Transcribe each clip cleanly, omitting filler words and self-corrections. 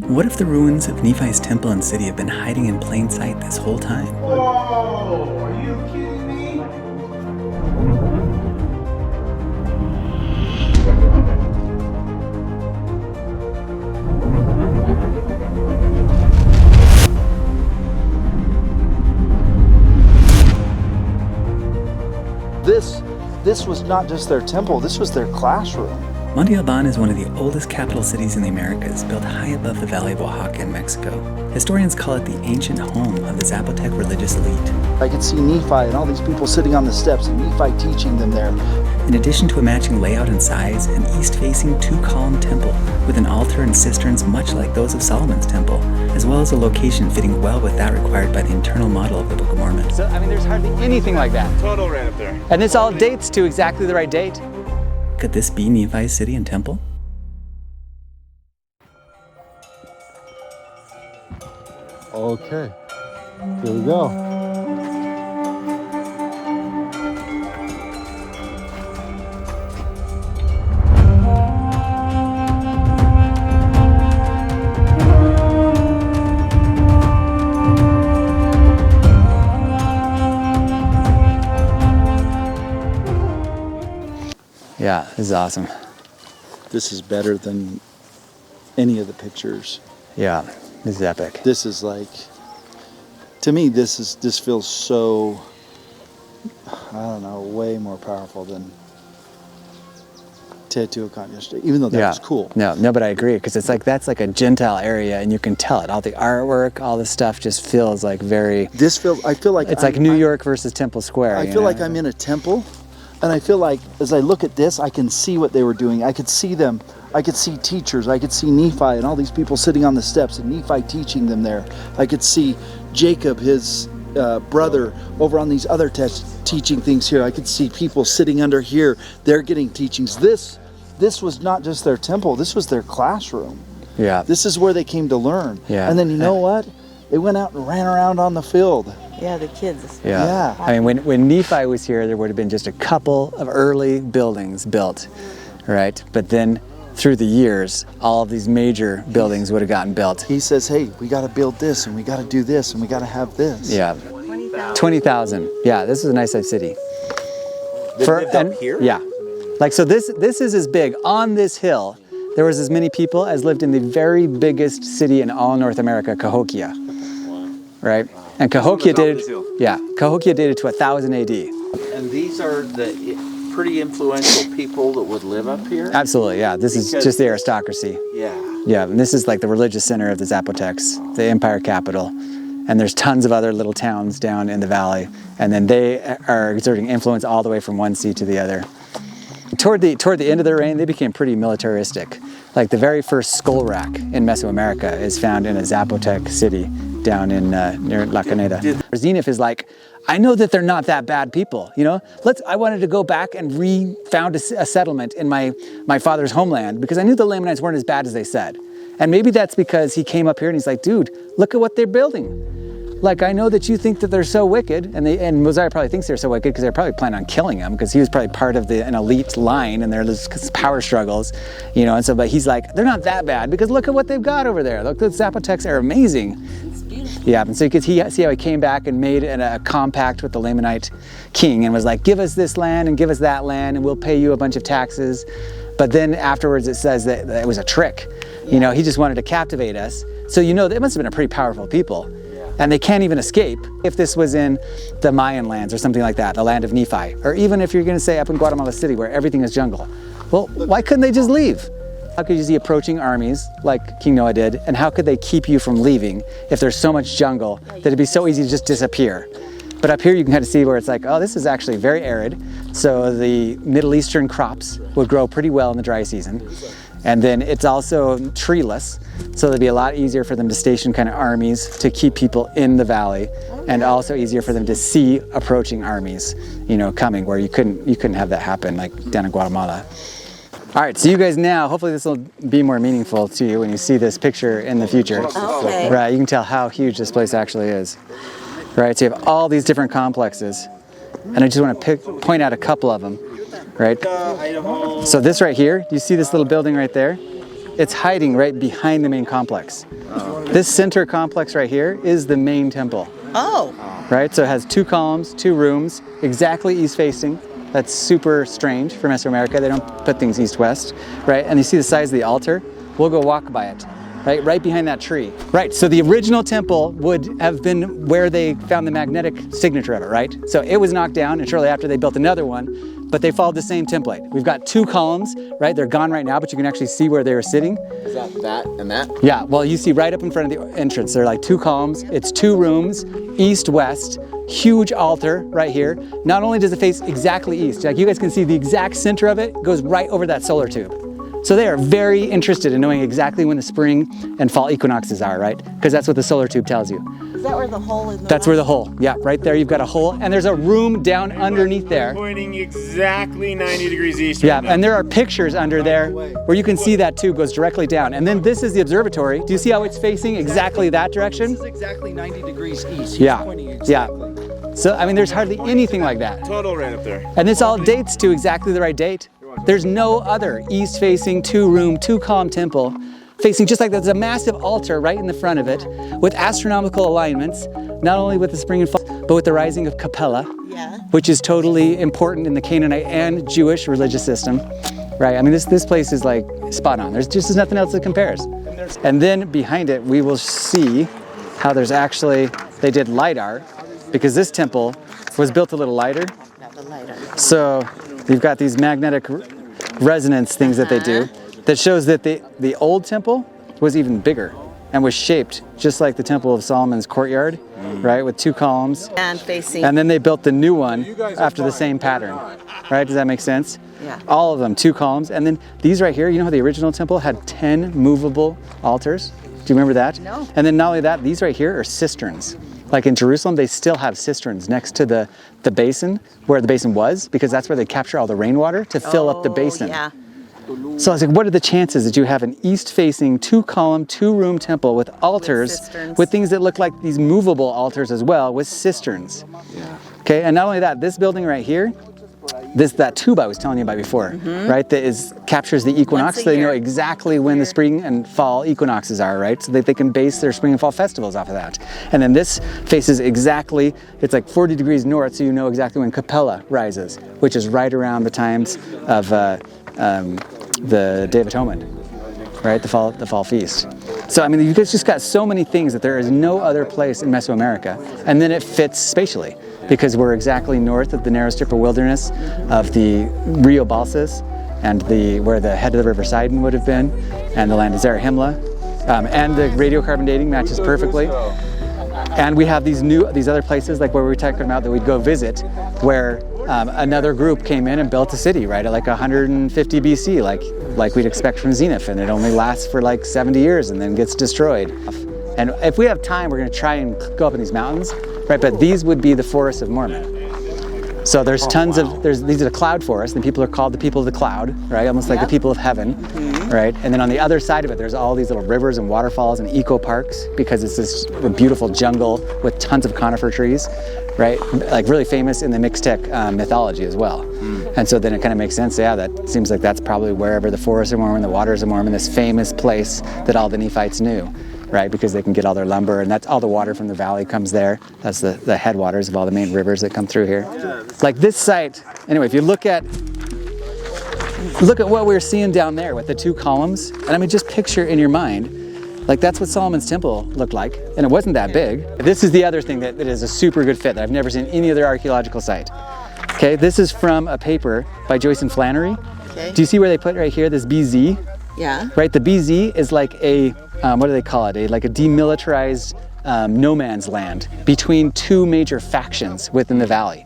What if the ruins of Nephi's temple and city have been hiding in plain sight this whole time? Whoa! Are you kidding me? This was not just their temple, this was their classroom. Monte Alban is one of the oldest capital cities in the Americas, built high above the Valley of Oaxaca in Mexico. Historians call it the ancient home of the Zapotec religious elite. I could see Nephi and all these people sitting on the steps and Nephi teaching them there. In addition to a matching layout and size, an east-facing two-column temple with an altar and cisterns much like those of Solomon's temple, as well as a location fitting well with that required by the internal model of the Book of Mormon. So, I mean, there's hardly anything like that. Total right up there. And this all dates to exactly the right date. Could this be Nephi's city and temple? Okay, here we go. Yeah, this is awesome. This is better than any of the pictures. Yeah, this is epic. This is like, to me, this feels so, I don't know, way more powerful than Teotihuacan yesterday, even though that was cool. No, but I agree, because it's like, that's like a Gentile area, and you can tell it. All the artwork, all the stuff just feels like very... I feel like... It's like New York versus Temple Square. I feel like I'm in a temple, and I feel like as I look at this, I can see what they were doing. I could see them. I could see teachers. I could see Nephi and all these people sitting on the steps and Nephi teaching them there. I could see Jacob, his brother, over on these other teaching things here. I could see people sitting under here. They're getting teachings. This was not just their temple. This was their classroom. Yeah. This is where they came to learn. Yeah. And then you know what? They went out and ran around on the field. Yeah, the kids. Yeah. I mean, when Nephi was here, there would have been just a couple of early buildings built, right? But then through the years, all of these major buildings would have gotten built. He says, hey, we got to build this, and we got to do this, and we got to have this. Yeah. 20,000. Yeah, this is a nice sized city. They lived up here? Yeah. Like, so this is as big. On this hill, there was as many people as lived in the very biggest city in all North America, Cahokia. Right? And Cahokia dated to 1000 AD. And these are the pretty influential people that would live up here? Absolutely, yeah. This is just the aristocracy. Yeah. Yeah, and this is like the religious center of the Zapotecs, the empire capital. And there's tons of other little towns down in the valley. And then they are exerting influence all the way from one sea to the other. Toward the end of their reign, they became pretty militaristic. Like the very first skull rack in Mesoamerica is found in a Zapotec city down in near La Caneda. Zenith is like, I know that they're not that bad people, you know? I wanted to go back and re-found a settlement in my father's homeland because I knew the Lamanites weren't as bad as they said. And maybe that's because he came up here and he's like, dude, look at what they're building. Like, I know that you think that they're so wicked, and Mosiah probably thinks they're so wicked because they're probably planning on killing him because he was probably part of an elite line and there's power struggles, you know, and so, but he's like, they're not that bad because look at what they've got over there. Look, the Zapotecs are amazing. It's beautiful. Yeah, and so you could see how he came back and made a compact with the Lamanite king and was like, give us this land and give us that land and we'll pay you a bunch of taxes. But then afterwards it says that it was a trick. You know, he just wanted to captivate us. So, you know, they must have been a pretty powerful people. And they can't even escape if this was in the Mayan lands or something like that, the land of Nephi. Or even if you're going to say up in Guatemala City where everything is jungle. Well, why couldn't they just leave? How could you see approaching armies like King Noah did? And how could they keep you from leaving if there's so much jungle that it'd be so easy to just disappear? But up here you can kind of see where it's like, oh, this is actually very arid. So the Middle Eastern crops would grow pretty well in the dry season. And then it's also treeless, so it'd be a lot easier for them to station kind of armies to keep people in the valley, and also easier for them to see approaching armies, you know, coming where you couldn't have that happen like down in Guatemala. All right, so you guys now, hopefully this will be more meaningful to you when you see this picture in the future. Okay. Right, you can tell how huge this place actually is. Right, so you have all these different complexes, and I just want to point out a couple of them. Right? So this right here, do you see this little building right there? it's hiding right behind the main complex. This center complex right here is the main temple. Oh. Right, so it has 2 columns, 2 rooms, exactly east facing. That's super strange for Mesoamerica. They don't put things east-west, right? And you see the size of the altar? We'll go walk by it, right behind that tree. Right, so the original temple would have been where they found the magnetic signature of it, right? So it was knocked down, and shortly after they built another one, but they followed the same template. We've got 2 columns, right? They're gone right now, but you can actually see where they were sitting. Is that and that? Yeah, well, you see right up in front of the entrance, they're like 2 columns. It's 2 rooms, east-west, huge altar right here. Not only does it face exactly east, like you guys can see the exact center of it goes right over that solar tube. So they are very interested in knowing exactly when the spring and fall equinoxes are, right? Because that's what the solar tube tells you. Is that where the hole is? That's where the hole, yeah, right there you've got a hole, and there's a room down underneath there. Pointing exactly 90 degrees east. Yeah, and there are pictures under there where you can see that tube goes directly down. And then this is the observatory. Do you see how it's facing exactly that direction? This is exactly 90 degrees east. He's Yeah, pointing exactly. yeah. So, I mean, there's hardly anything like that. Total right up there. And this all dates to exactly the right date. There's no other east-facing 2-room, 2-column temple facing just like that. There's a massive altar right in the front of it with astronomical alignments, not only with the spring and fall, but with the rising of Capella, Yeah. which is totally important in the Canaanite and Jewish religious system, right? I mean, this place is like spot on. There's just nothing else that compares. And then behind it, we will see how there's actually, they did LiDAR, because this temple was built a little lighter. Got the lighter. So you've got these magnetic resonance things that they do that shows that the old temple was even bigger and was shaped just like the Temple of Solomon's courtyard, right, with 2 columns. And facing. And then they built the new one after the same pattern, right? Does that make sense? Yeah. All of them, 2 columns. And then these right here, you know how the original temple had 10 movable altars? Do you remember that? No. And then not only that, these right here are cisterns. Like in Jerusalem, they still have cisterns next to the basin, where the basin was, because that's where they capture all the rainwater to fill up the basin. Yeah. So I was like, what are the chances that you have an east-facing 2-column, 2-room temple with altars, cisterns. with things that look like these movable altars as well, with cisterns? Yeah. Okay, and not only that, this building right here, that tube I was telling you about before, right? That captures the equinox, Once a so they know year. exactly when the spring and fall equinoxes are, right? So that they can base their spring and fall festivals off of that. And then this faces exactly, it's like 40 degrees north, so you know exactly when Capella rises, which is right around the times of the Day of Atonement, right? The fall feast. So I mean, you guys just got so many things that there is no other place in Mesoamerica, and then it fits spatially, because we're exactly north of the narrow strip of wilderness of the Rio Balsas and where the head of the River Sidon would have been, and the land of Zarahemla, and the radiocarbon dating matches perfectly. And we have these other places, like where we were talking about that we'd go visit, where another group came in and built a city right at like 150 BC, like we'd expect from Zenith, and it only lasts for like 70 years and then gets destroyed. And if we have time, we're going to try and go up in these mountains, right? But these would be the forests of Mormon. So there's these are the cloud forests, and people are called the people of the cloud, right? Almost like the people of heaven, right? And then on the other side of it, there's all these little rivers and waterfalls and eco parks, because it's this beautiful jungle with tons of conifer trees, right? Like really famous in the Mixtec mythology as well. And so then it kind of makes sense. Yeah, that seems like that's probably wherever the forests of Mormon, the waters of Mormon, this famous place that all the Nephites knew, right? Because they can get all their lumber, and that's all the water from the valley comes there. That's the headwaters of all the main rivers that come through here. Like this site, anyway, if you look at what we're seeing down there with the 2 columns, and I mean, just picture in your mind, like that's what Solomon's temple looked like, and it wasn't that big. This is the other thing that is a super good fit that I've never seen any other archaeological site. Okay, this is from a paper by Joyce and Flannery. Okay. Do you see where they put right here, this BZ? Yeah. Right, the BZ is like a, what do they call it? Like a demilitarized no man's land between 2 major factions within the valley.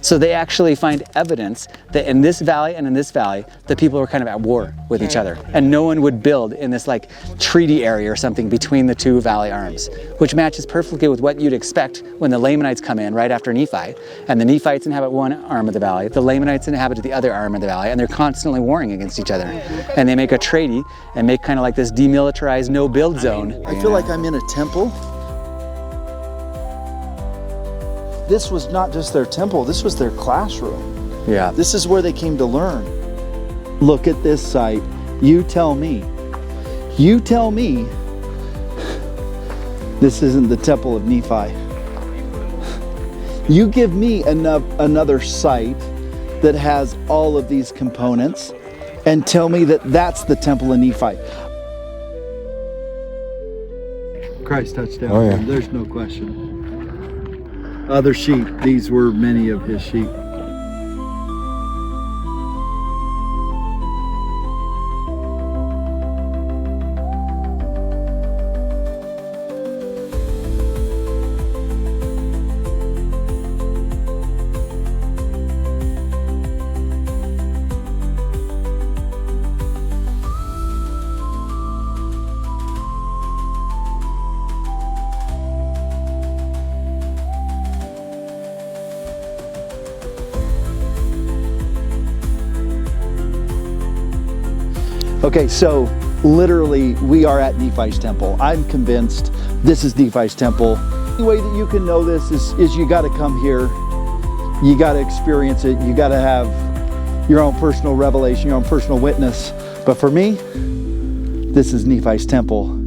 So they actually find evidence that in this valley and in this valley, the people were kind of at war with each other. And no one would build in this like treaty area or something between the 2 valley arms, which matches perfectly with what you'd expect when the Lamanites come in right after Nephi. And the Nephites inhabit one arm of the valley, the Lamanites inhabit the other arm of the valley, and they're constantly warring against each other. And they make a treaty and make kind of like this demilitarized no-build zone. I feel like I'm in a temple. This was not just their temple, this was their classroom. Yeah. This is where they came to learn. Look at this site. You tell me. You tell me this isn't the temple of Nephi. You give me another site that has all of these components and tell me that that's the temple of Nephi. Christ touched down. Oh, yeah. There's no question. Other sheep, these were many of his sheep. Okay, so literally we are at Nephi's temple. I'm convinced this is Nephi's temple. The only way that you can know this is you got to come here. You got to experience it. You got to have your own personal revelation, your own personal witness. But for me, this is Nephi's temple.